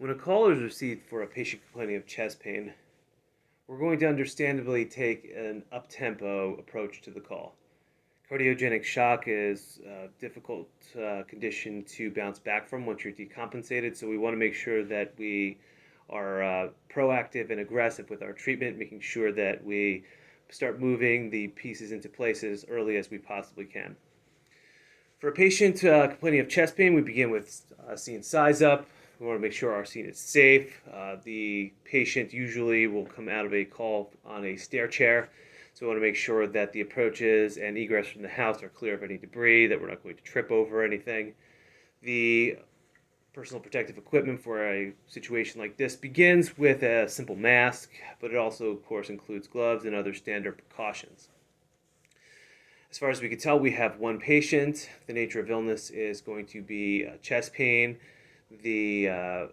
When a call is received for a patient complaining of chest pain, we're going to understandably take an up-tempo approach to the call. Cardiogenic shock is a difficult condition to bounce back from once you're decompensated, so we want to make sure that we are proactive and aggressive with our treatment, making sure that we start moving the pieces into place as early as we possibly can. For a patient complaining of chest pain, we begin with scene size up. We want to make sure our scene is safe. The patient usually will come out of a call on a stair chair, so we want to make sure that the approaches and egress from the house are clear of any debris, that we're not going to trip over anything. The personal protective equipment for a situation like this begins with a simple mask, but it also, of course, includes gloves and other standard precautions. As far as we can tell, we have one patient. The nature of illness is going to be chest pain. The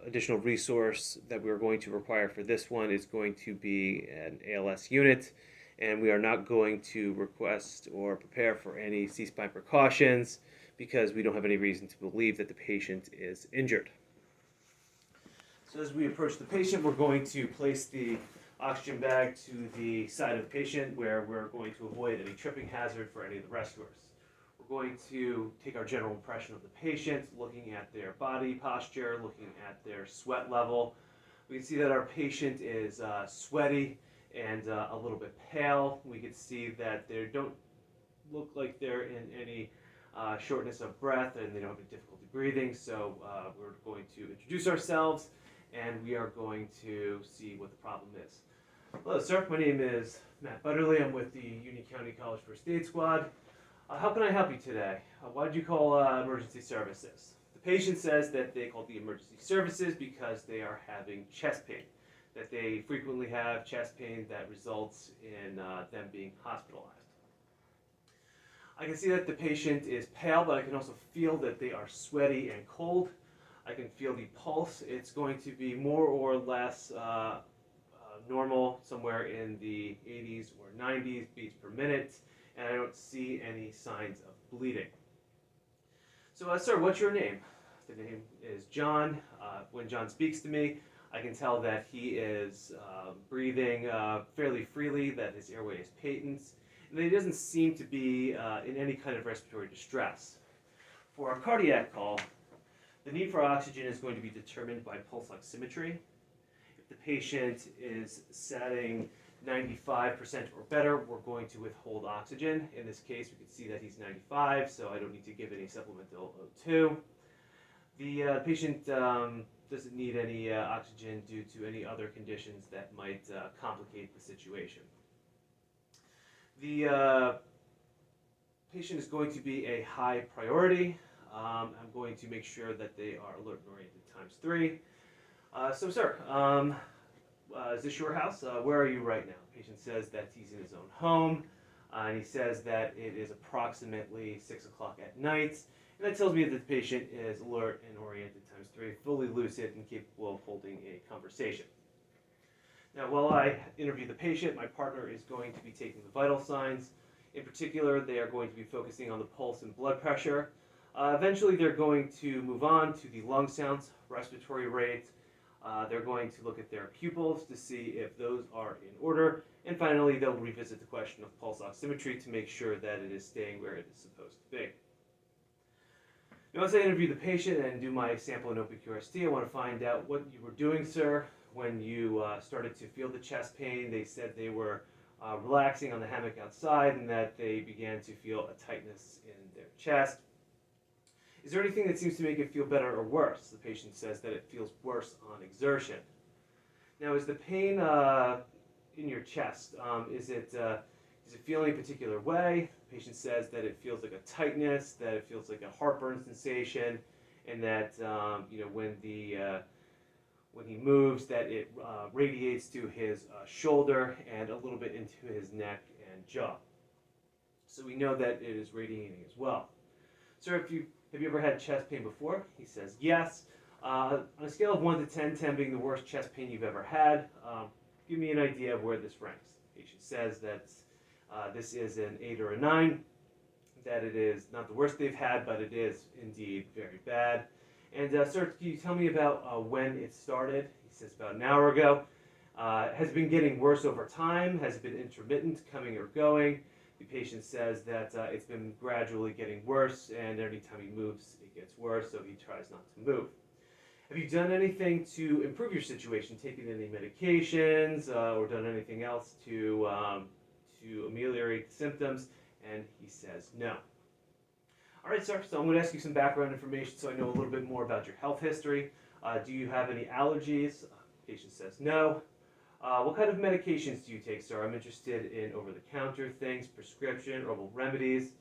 additional resource that we're going to require for this one is going to be an ALS unit, and we are not going to request or prepare for any C-spine precautions because we don't have any reason to believe that the patient is injured. So as we approach the patient, we're going to place the oxygen bag to the side of the patient where we're going to avoid any tripping hazard for any of the rescuers. We're going to take our general impression of the patient, looking at their body posture, looking at their sweat level. We can see that our patient is sweaty and a little bit pale. We can see that they don't look like they're in any shortness of breath and they don't have any difficulty breathing. So we're going to introduce ourselves and we are going to see what the problem is. Hello, sir. My name is Matt Butterly. I'm with the Union County College First Aid Squad. How can I help you today? Why did you call emergency services? The patient says that they called the emergency services because they are having chest pain, that they frequently have chest pain that results in them being hospitalized. I can see that the patient is pale, but I can also feel that they are sweaty and cold. I can feel the pulse. It's going to be more or less normal, somewhere in the 80s or 90s beats per minute, and I don't see any signs of bleeding. So, sir, what's your name? The name is John. When John speaks to me, I can tell that he is breathing fairly freely, that his airway is patent, and that he doesn't seem to be in any kind of respiratory distress. For a cardiac call, the need for oxygen is going to be determined by pulse oximetry. If the patient is setting 95% or better, we're going to withhold oxygen. In this case, we can see that he's 95, so I don't need to give any supplemental O2. The patient doesn't need any oxygen due to any other conditions that might complicate the situation. The patient is going to be a high priority. I'm going to make sure that they are alert and oriented ×3. So, sir, is this your house? Where are you right now? The patient says that he's in his own home, and he says that it is approximately 6 o'clock at night, and that tells me that the patient is alert and oriented ×3, fully lucid and capable of holding a conversation. Now, while I interview the patient, my partner is going to be taking the vital signs. In particular, they are going to be focusing on the pulse and blood pressure. Eventually, they're going to move on to the lung sounds, respiratory rate. They're going to look at their pupils to see if those are in order. And finally, they'll revisit the question of pulse oximetry to make sure that it is staying where it is supposed to be. Now, as I interview the patient and do my sample and OPQRST, I want to find out what you were doing, sir, when you started to feel the chest pain. They said they were relaxing on the hammock outside and that they began to feel a tightness in their chest. Is there anything that seems to make it feel better or worse? The patient says that it feels worse on exertion. Now, is the pain in your chest, is it feeling a particular way? The patient says that it feels like a tightness, that it feels like a heartburn sensation, and that when he moves, that it radiates to his shoulder and a little bit into his neck and jaw. So we know that it is radiating as well. Sir, have you ever had chest pain before? He says yes. On a scale of 1 to 10, 10 being the worst chest pain you've ever had, give me an idea of where this ranks. The patient says that this is an 8 or a 9, that it is not the worst they've had, but it is indeed very bad. And sir, can you tell me about when it started? He says about an hour ago. Has it been getting worse over time? Has it been intermittent, coming or going? The patient says that it's been gradually getting worse, and every time he moves, it gets worse, so he tries not to move. Have you done anything to improve your situation? Taken any medications or done anything else to ameliorate the symptoms? And he says no. All right, sir, so I'm going to ask you some background information so I know a little bit more about your health history. Do you have any allergies? Patient says no. What kind of medications do you take, sir? I'm interested in over-the-counter things, prescription, herbal remedies.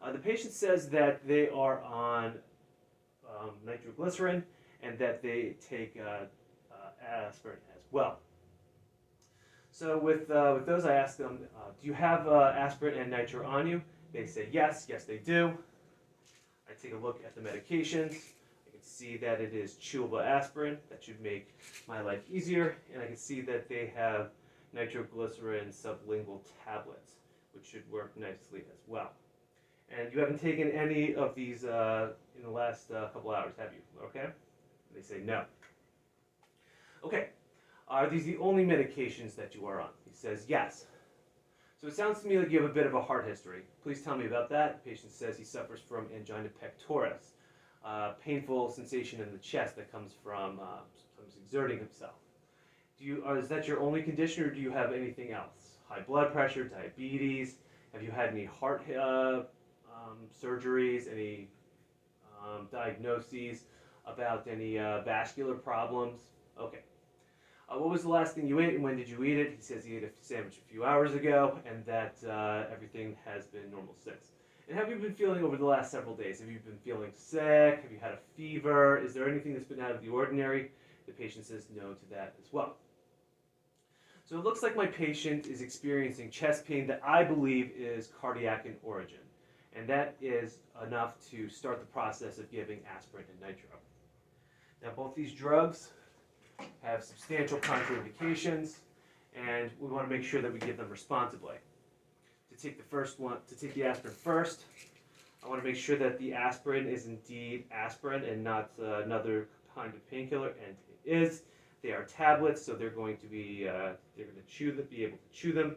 The patient says that they are on nitroglycerine and that they take aspirin as well. So with those, I ask them, do you have aspirin and nitro on you? They say yes, yes they do. I take a look at the medications. I can see that it is chewable aspirin. That should make my life easier. And I can see that they have nitroglycerin sublingual tablets, which should work nicely as well. And you haven't taken any of these in the last couple hours, have you? Okay? They say no. Okay. Are these the only medications that you are on? He says yes. So it sounds to me like you have a bit of a heart history. Please tell me about that. The patient says he suffers from angina pectoris, painful sensation in the chest that comes from sometimes exerting himself. Is that your only condition, or do you have anything else? High blood pressure, diabetes? Have you had any heart surgeries, any diagnoses about any vascular problems? Okay. What was the last thing you ate, and when did you eat it? He says he ate a sandwich a few hours ago, and that everything has been normal since. And how have you been feeling over the last several days? Have you been feeling sick? Have you had a fever? Is there anything that's been out of the ordinary? The patient says no to that as well. So it looks like my patient is experiencing chest pain that I believe is cardiac in origin. And that is enough to start the process of giving aspirin and nitro. Now, both these drugs have substantial contraindications, and we want to make sure that we give them responsibly. To take the aspirin first, I want to make sure that the aspirin is indeed aspirin and not another kind of painkiller, and it is. They are tablets, so they're going to be be able to chew them.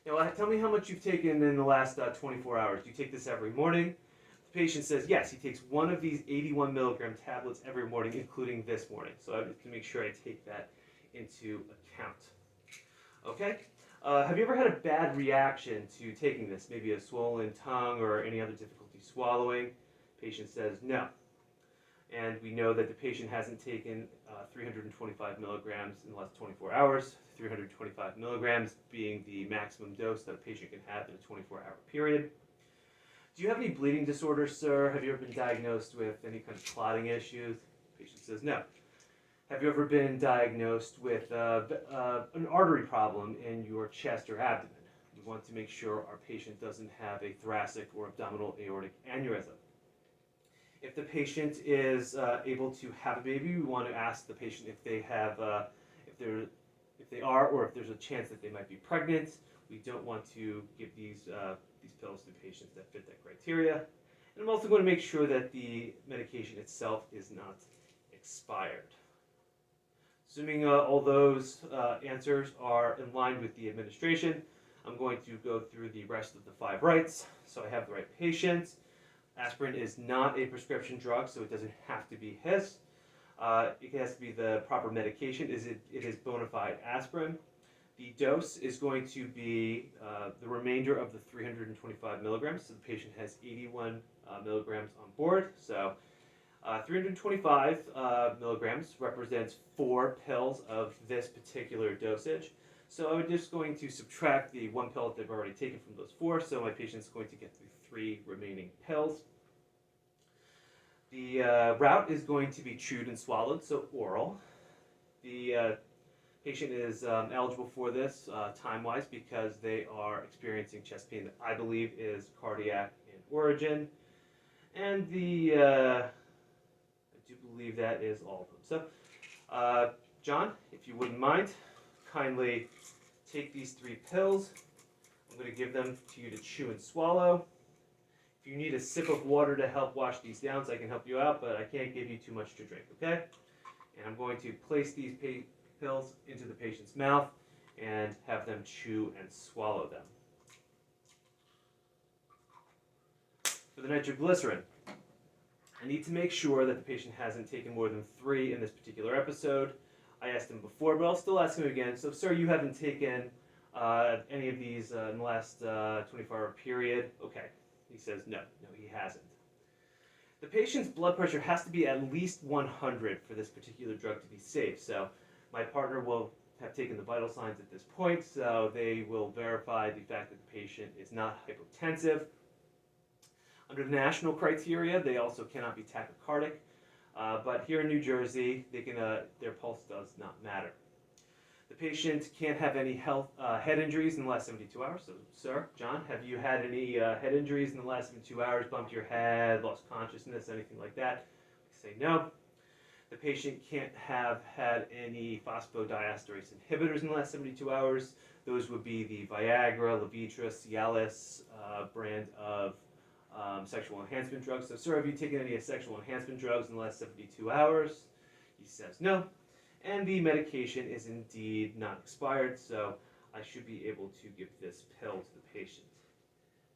Now, tell me how much you've taken in the last 24 hours. Do you take this every morning? The patient says yes, he takes one of these 81 milligram tablets every morning, including this morning. So I have to make sure I take that into account. Okay? Have you ever had a bad reaction to taking this? Maybe a swollen tongue or any other difficulty swallowing? Patient says no. And we know that the patient hasn't taken 325 milligrams in the last 24 hours, 325 milligrams being the maximum dose that a patient can have in a 24-hour period. Do you have any bleeding disorders, sir? Have you ever been diagnosed with any kind of clotting issues? The patient says no. Have you ever been diagnosed with an artery problem in your chest or abdomen? We want to make sure our patient doesn't have a thoracic or abdominal aortic aneurysm. If the patient is able to have a baby, we want to ask the patient if they have, if they are, or if there's a chance that they might be pregnant. We don't want to give these pills to patients that fit that criteria. And I'm also going to make sure that the medication itself is not expired. Assuming all those answers are in line with the administration, I'm going to go through the rest of the 5 rights. So I have the right patient. Aspirin is not a prescription drug, so it doesn't have to be his. It has to be the proper medication. It is bona fide aspirin. The dose is going to be the remainder of the 325 milligrams. So the patient has 81 milligrams on board. So 325 milligrams represents 4 pills of this particular dosage. So I'm just going to subtract the 1 pill that they've already taken from those 4. So my patient's going to get the 3 remaining pills. The route is going to be chewed and swallowed, so oral. The patient is eligible for this time-wise because they are experiencing chest pain that I believe is cardiac in origin. And I do believe that is all of them. So, John, if you wouldn't mind, kindly take these 3 pills. I'm going to give them to you to chew and swallow. If you need a sip of water to help wash these down, so I can help you out, but I can't give you too much to drink, okay? And I'm going to place these pills into the patient's mouth and have them chew and swallow them. For the nitroglycerin, I need to make sure that the patient hasn't taken more than 3 in this particular episode. I asked him before, but I'll still ask him again. So, sir, you haven't taken any of these in the last 24-hour period? Okay. He says no, he hasn't. The patient's blood pressure has to be at least 100 for this particular drug to be safe. So my partner will have taken the vital signs at this point, so they will verify the fact that the patient is not hypotensive. Under the national criteria, they also cannot be tachycardic, but here in New Jersey, they can, their pulse does not matter. The patient can't have any head injuries in the last 72 hours. So, sir, John, have you had any head injuries in the last 72 hours, bumped your head, lost consciousness, anything like that? We say no. The patient can't have had any phosphodiesterase inhibitors in the last 72 hours. Those would be the Viagra, Levitra, Cialis brand of sexual enhancement drugs. So, sir, have you taken any sexual enhancement drugs in the last 72 hours? He says no. And the medication is indeed not expired, so I should be able to give this pill to the patient.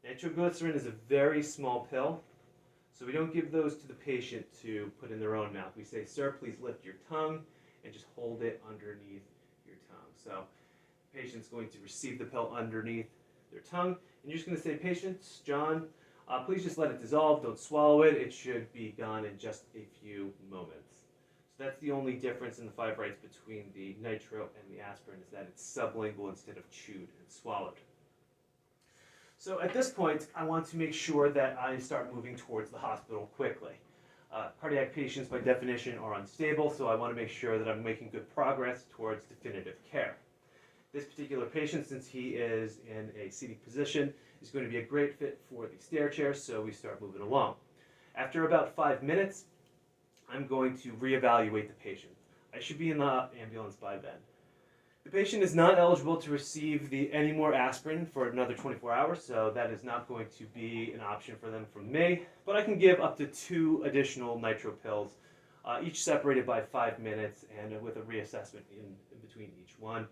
Nitroglycerin is a very small pill, so we don't give those to the patient to put in their own mouth. We say, sir, please lift your tongue and just hold it underneath your tongue. So the patient's going to receive the pill underneath their tongue, and you're just going to say, patient, John, please just let it dissolve, don't swallow it. It should be gone in just a few moments. That's the only difference in the 5 rights between the nitro and the aspirin, is that it's sublingual instead of chewed and swallowed. So at this point, I want to make sure that I start moving towards the hospital quickly. Cardiac patients, by definition, are unstable, so I want to make sure that I'm making good progress towards definitive care. This particular patient, since he is in a seated position, is going to be a great fit for the stair chair, so we start moving along. After about 5 minutes, I'm going to reevaluate the patient. I should be in the ambulance by then. The patient is not eligible to receive any more aspirin for another 24 hours, so that is not going to be an option for them from me. But I can give up to 2 additional nitro pills, each separated by 5 minutes and with a reassessment in between each one.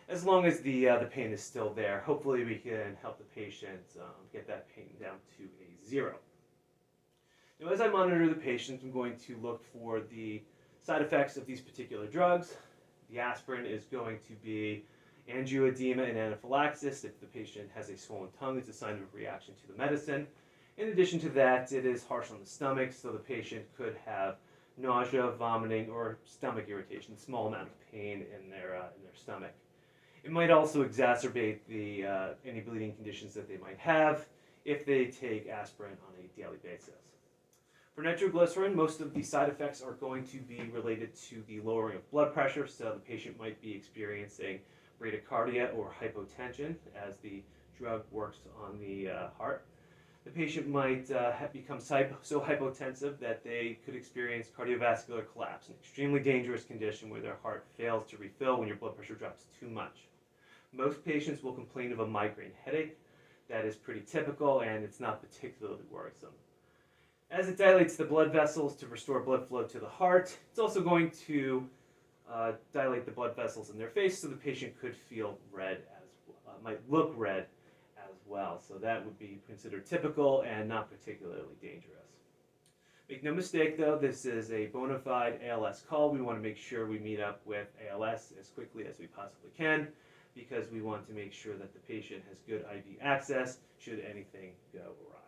As long as the pain is still there, hopefully we can help the patient get that pain down to a 0. Now, as I monitor the patient, I'm going to look for the side effects of these particular drugs. The aspirin is going to be angioedema and anaphylaxis. If the patient has a swollen tongue, it's a sign of a reaction to the medicine. In addition to that, it is harsh on the stomach, so the patient could have nausea, vomiting, or stomach irritation, small amount of pain in their stomach. It might also exacerbate any bleeding conditions that they might have if they take aspirin on a daily basis. For nitroglycerin, most of the side effects are going to be related to the lowering of blood pressure, so the patient might be experiencing bradycardia or hypotension as the drug works on the heart. The patient might become so hypotensive that they could experience cardiovascular collapse, an extremely dangerous condition where their heart fails to refill when your blood pressure drops too much. Most patients will complain of a migraine headache. That is pretty typical, and it's not particularly worrisome. As it dilates the blood vessels to restore blood flow to the heart, it's also going to dilate the blood vessels in their face, so the patient could feel red might look red as well. So that would be considered typical and not particularly dangerous. Make no mistake, though, this is a bona fide ALS call. We want to make sure we meet up with ALS as quickly as we possibly can, because we want to make sure that the patient has good IV access should anything go awry.